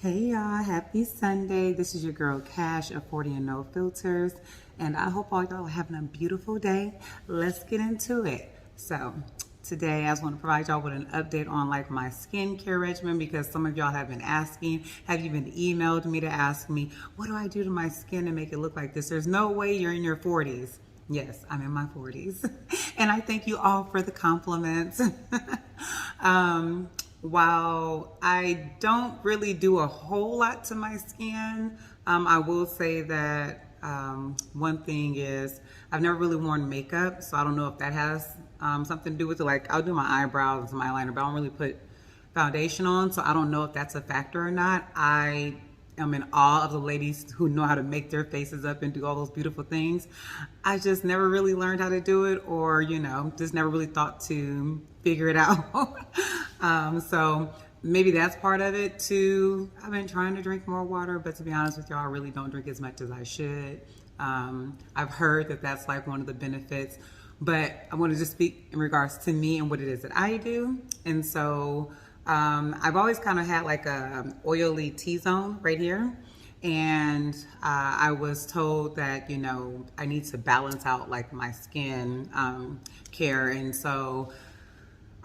Hey y'all, happy Sunday. This is your girl Cash of 40 and No Filters, and I hope all y'all are having a beautiful day. Let's get into it. So today I just want to provide y'all with an update on like my skincare regimen, because some of y'all have been asking, have even emailed me to ask me, what do I do to my skin to make it look like this? There's no way you're in your 40s. Yes, I'm in my 40s. And I thank you all for the compliments. While I don't really do a whole lot to my skin, I will say that one thing is I've never really worn makeup, so I don't know if that has something to do with it. Like, I'll do my eyebrows and my eyeliner, but I don't really put foundation on, so I don't know if that's a factor or not. I am in awe of the ladies who know how to make their faces up and do all those beautiful things. I just never really learned how to do it, or, you know, just never really thought to figure it out. So maybe that's part of it too. I've been trying to drink more water, but to be honest with y'all, I really don't drink as much as I should. I've heard that that's like one of the benefits, but I want to just speak in regards to me and what it is that I do. And so I've always kind of had like a oily T-zone right here. And I was told that, you know, I need to balance out like my skin care. And so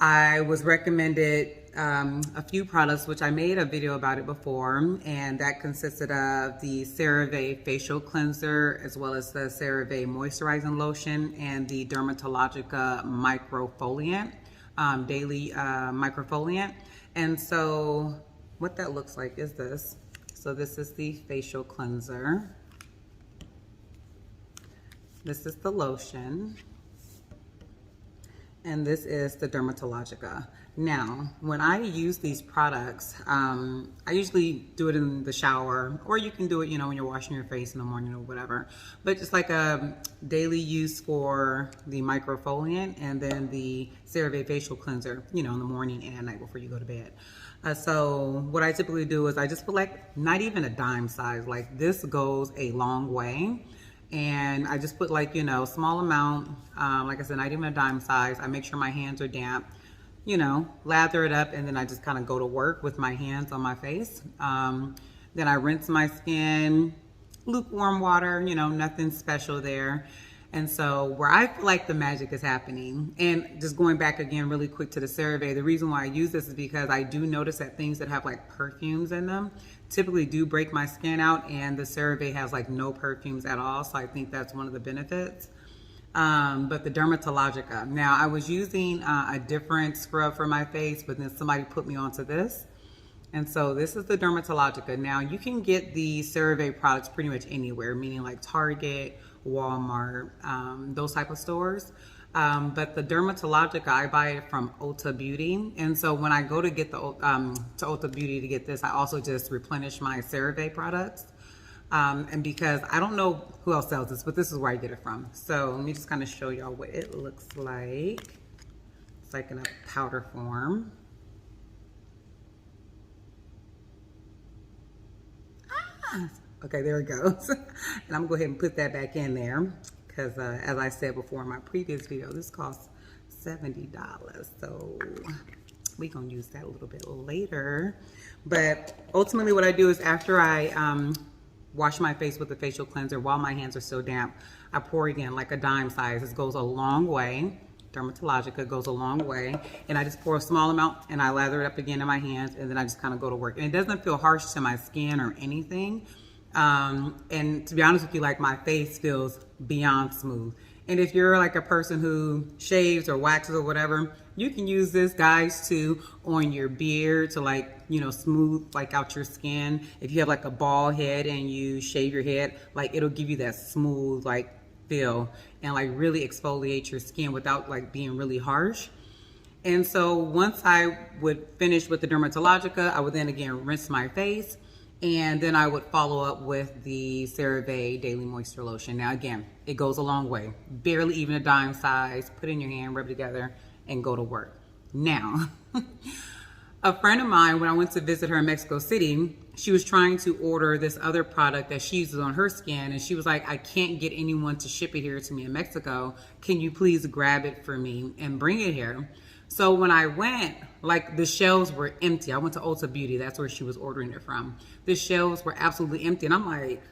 I was recommended a few products, which I made a video about it before, and that consisted of the Cerave facial cleanser, as well as the Cerave moisturizing lotion, and the Dermatologica Microfoliant, daily Microfoliant. And so what that looks like is this. So this is the facial cleanser. This is the lotion. And this is the Dermatologica. Now, when I use these products, I usually do it in the shower, or you can do it, you know, when you're washing your face in the morning or whatever. But just like a daily use for the Microfoliant, and then the CeraVe facial cleanser, you know, in the morning and at night before you go to bed. So what I typically do is I just put like not even a dime size. Like, this goes a long way. And I just put like, you know, small amount, like I said, not even a dime size. I make sure my hands are damp, you know, lather it up, and then I just kind of go to work with my hands on my face. Then I rinse my skin, lukewarm water, you know, nothing special there. And so where I feel like the magic is happening, and just going back again really quick to the CeraVe, the reason why I use this is because I do notice that things that have like perfumes in them typically do break my skin out, and the CeraVe has like no perfumes at all. So I think that's one of the benefits. But the Dermatologica, now I was using a different scrub for my face, but then somebody put me onto this. And so this is the Dermatologica. Now you can get the CeraVe products pretty much anywhere, meaning like Target, Walmart, those type of stores. But the Dermatologica, I buy it from Ulta Beauty. And so when I go to get the to Ulta Beauty to get this, I also just replenish my CeraVe products. And because I don't know who else sells this, but this is where I get it from. So let me just kind of show y'all what it looks like. It's like in a powder form. Okay, there it goes. And I'm gonna go ahead and put that back in there, because as I said before in my previous video, this costs $70. So we're gonna use that a little bit later. But ultimately what I do is, after I wash my face with the facial cleanser while my hands are still damp, I pour again like a dime size. This goes a long way. Dermatologica goes a long way. And I just pour a small amount and I lather it up again in my hands, and then I just kind of go to work. And it doesn't feel harsh to my skin or anything. And to be honest with you, like, my face feels beyond smooth. And if you're like a person who shaves or waxes or whatever, you can use this, guys, too, on your beard to, like, you know, smooth like out your skin. If you have like a bald head and you shave your head, like, it'll give you that smooth like feel and like really exfoliate your skin without like being really harsh. And so once I would finish with the Dermatologica, I would then again rinse my face, and then I would follow up with the CeraVe Daily Moisture Lotion. Now again, it goes a long way. Barely even a dime size. Put it in your hand, rub it together, and go to work. Now, a friend of mine, when I went to visit her in Mexico City, she was trying to order this other product that she uses on her skin, and she was like, I can't get anyone to ship it here to me in Mexico. Can you please grab it for me and bring it here? So when I went, like the shelves were empty. I went to Ulta Beauty. That's where she was ordering it from. The shelves were absolutely empty. And I'm like,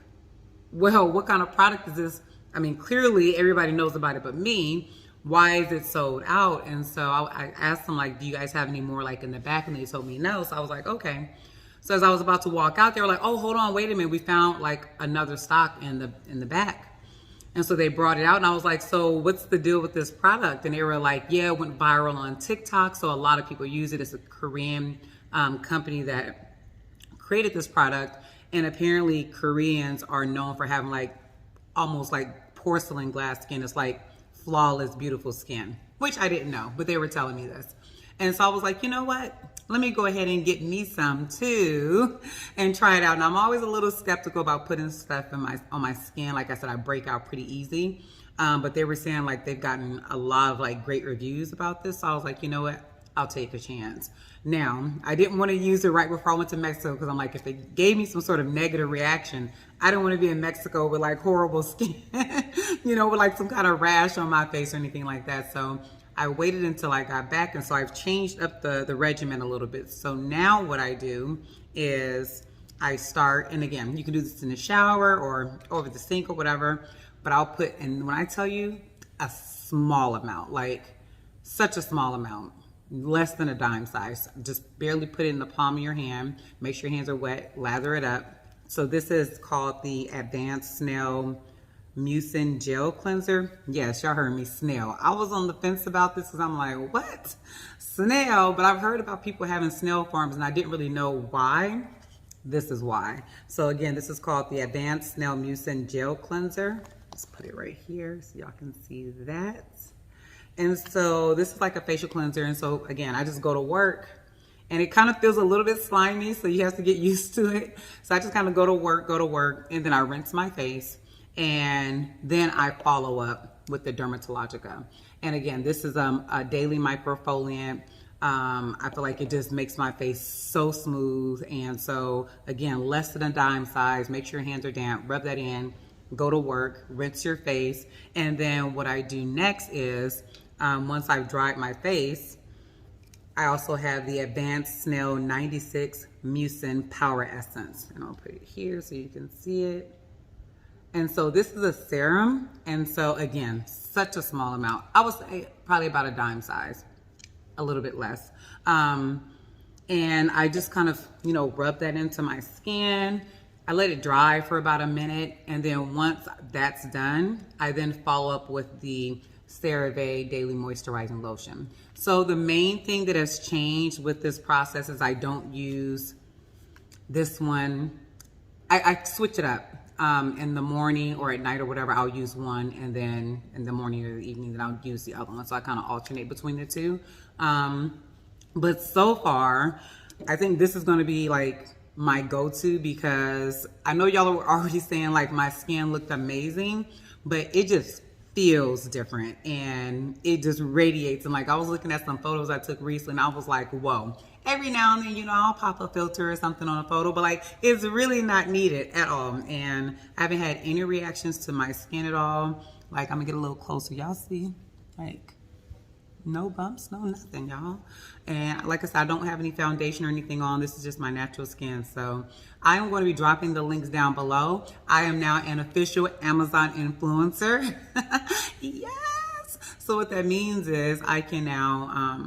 well, what kind of product is this? I mean, clearly everybody knows about it but me. Why is it sold out? And so I asked them, like, do you guys have any more like in the back? And they told me no. So I was like, okay. So as I was about to walk out, they were like, oh, hold on, wait a minute. We found like another stock in the back. And so they brought it out and I was like, so what's the deal with this product? And they were like, yeah, it went viral on TikTok. So a lot of people use it. It's a Korean company that created this product. And apparently Koreans are known for having like almost like porcelain glass skin. It's like flawless, beautiful skin, which I didn't know, but they were telling me this. And so I was like, you know what? Let me go ahead and get me some too and try it out. Now I'm always a little skeptical about putting stuff on my skin. Like I said, I break out pretty easy. But they were saying like they've gotten a lot of like great reviews about this. So I was like, you know what? I'll take a chance. Now, I didn't want to use it right before I went to Mexico because I'm like, if they gave me some sort of negative reaction, I don't want to be in Mexico with like horrible skin, you know, with like some kind of rash on my face or anything like that. So I waited until I got back, and so I've changed up the regimen a little bit. So now what I do is I start, and again, you can do this in the shower or over the sink or whatever, but I'll put, and when I tell you, a small amount, like such a small amount, less than a dime size. Just barely put it in the palm of your hand. Make sure your hands are wet, lather it up. So this is called the Advanced Snail Mucin Gel Cleanser. Yes, y'all heard me, Snail. I was on the fence about this because I'm like, what? Snail? But I've heard about people having snail farms and I didn't really know why. This is why. So again, this is called the Advanced Snail Mucin Gel Cleanser. Let's put it right here so y'all can see that. And so this is like a facial cleanser. And so again, I just go to work and it kind of feels a little bit slimy. So you have to get used to it. So I just kind of go to work, and then I rinse my face. And then I follow up with the Dermatologica. And again, this is a daily microfoliant. I feel like it just makes my face so smooth. And so again, less than a dime size. Make sure your hands are damp. Rub that in. Go to work. Rinse your face. And then what I do next is once I've dried my face, I also have the Advanced Snail 96 Mucin Power Essence. And I'll put it here so you can see it. And so this is a serum. And so again, such a small amount. I would say probably about a dime size, a little bit less. And I just kind of, you know, rub that into my skin. I let it dry for about a minute. And then once that's done, I then follow up with the Cerave Daily Moisturizing Lotion. So the main thing that has changed with this process is I don't use this one. I switch it up. In the morning or at night or whatever, I'll use one, and then in the morning or the evening, then I'll use the other one. So I kind of alternate between the two. But so far, I think this is going to be like my go-to because I know y'all were already saying like my skin looked amazing, but it just feels different and it just radiates. And like I was looking at some photos I took recently and I was like, whoa. Every now and then, you know, I'll pop a filter or something on a photo, but like it's really not needed at all. And I haven't had any reactions to my skin at all. Like I'm gonna get a little closer. Y'all see, like no bumps, no nothing, y'all. And like I said, I don't have any foundation or anything on. This is just my natural skin. So I am going to be dropping the links down below. I am now an official Amazon influencer. Yes. So what that means is I can now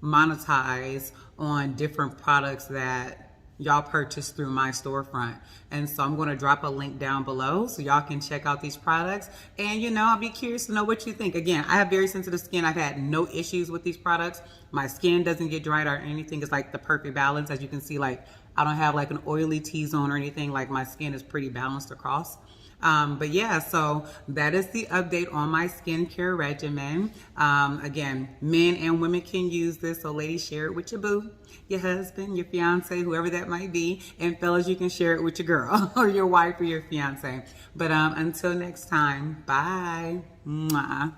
monetize on different products that y'all purchase through my storefront. And so I'm going to drop a link down below so y'all can check out these products. And you know, I'll be curious to know what you think. Again, I have very sensitive skin. I've had no issues with these products. My skin doesn't get dried or anything. It's like the perfect balance. As you can see, like I don't have like an oily T-zone or anything. Like my skin is pretty balanced across. But yeah, so that is the update on my skincare regimen. Again, men and women can use this. So ladies, share it with your boo, your husband, your fiance, whoever that might be. And fellas, you can share it with your girl or your wife or your fiance. But until next time, bye. Mwah.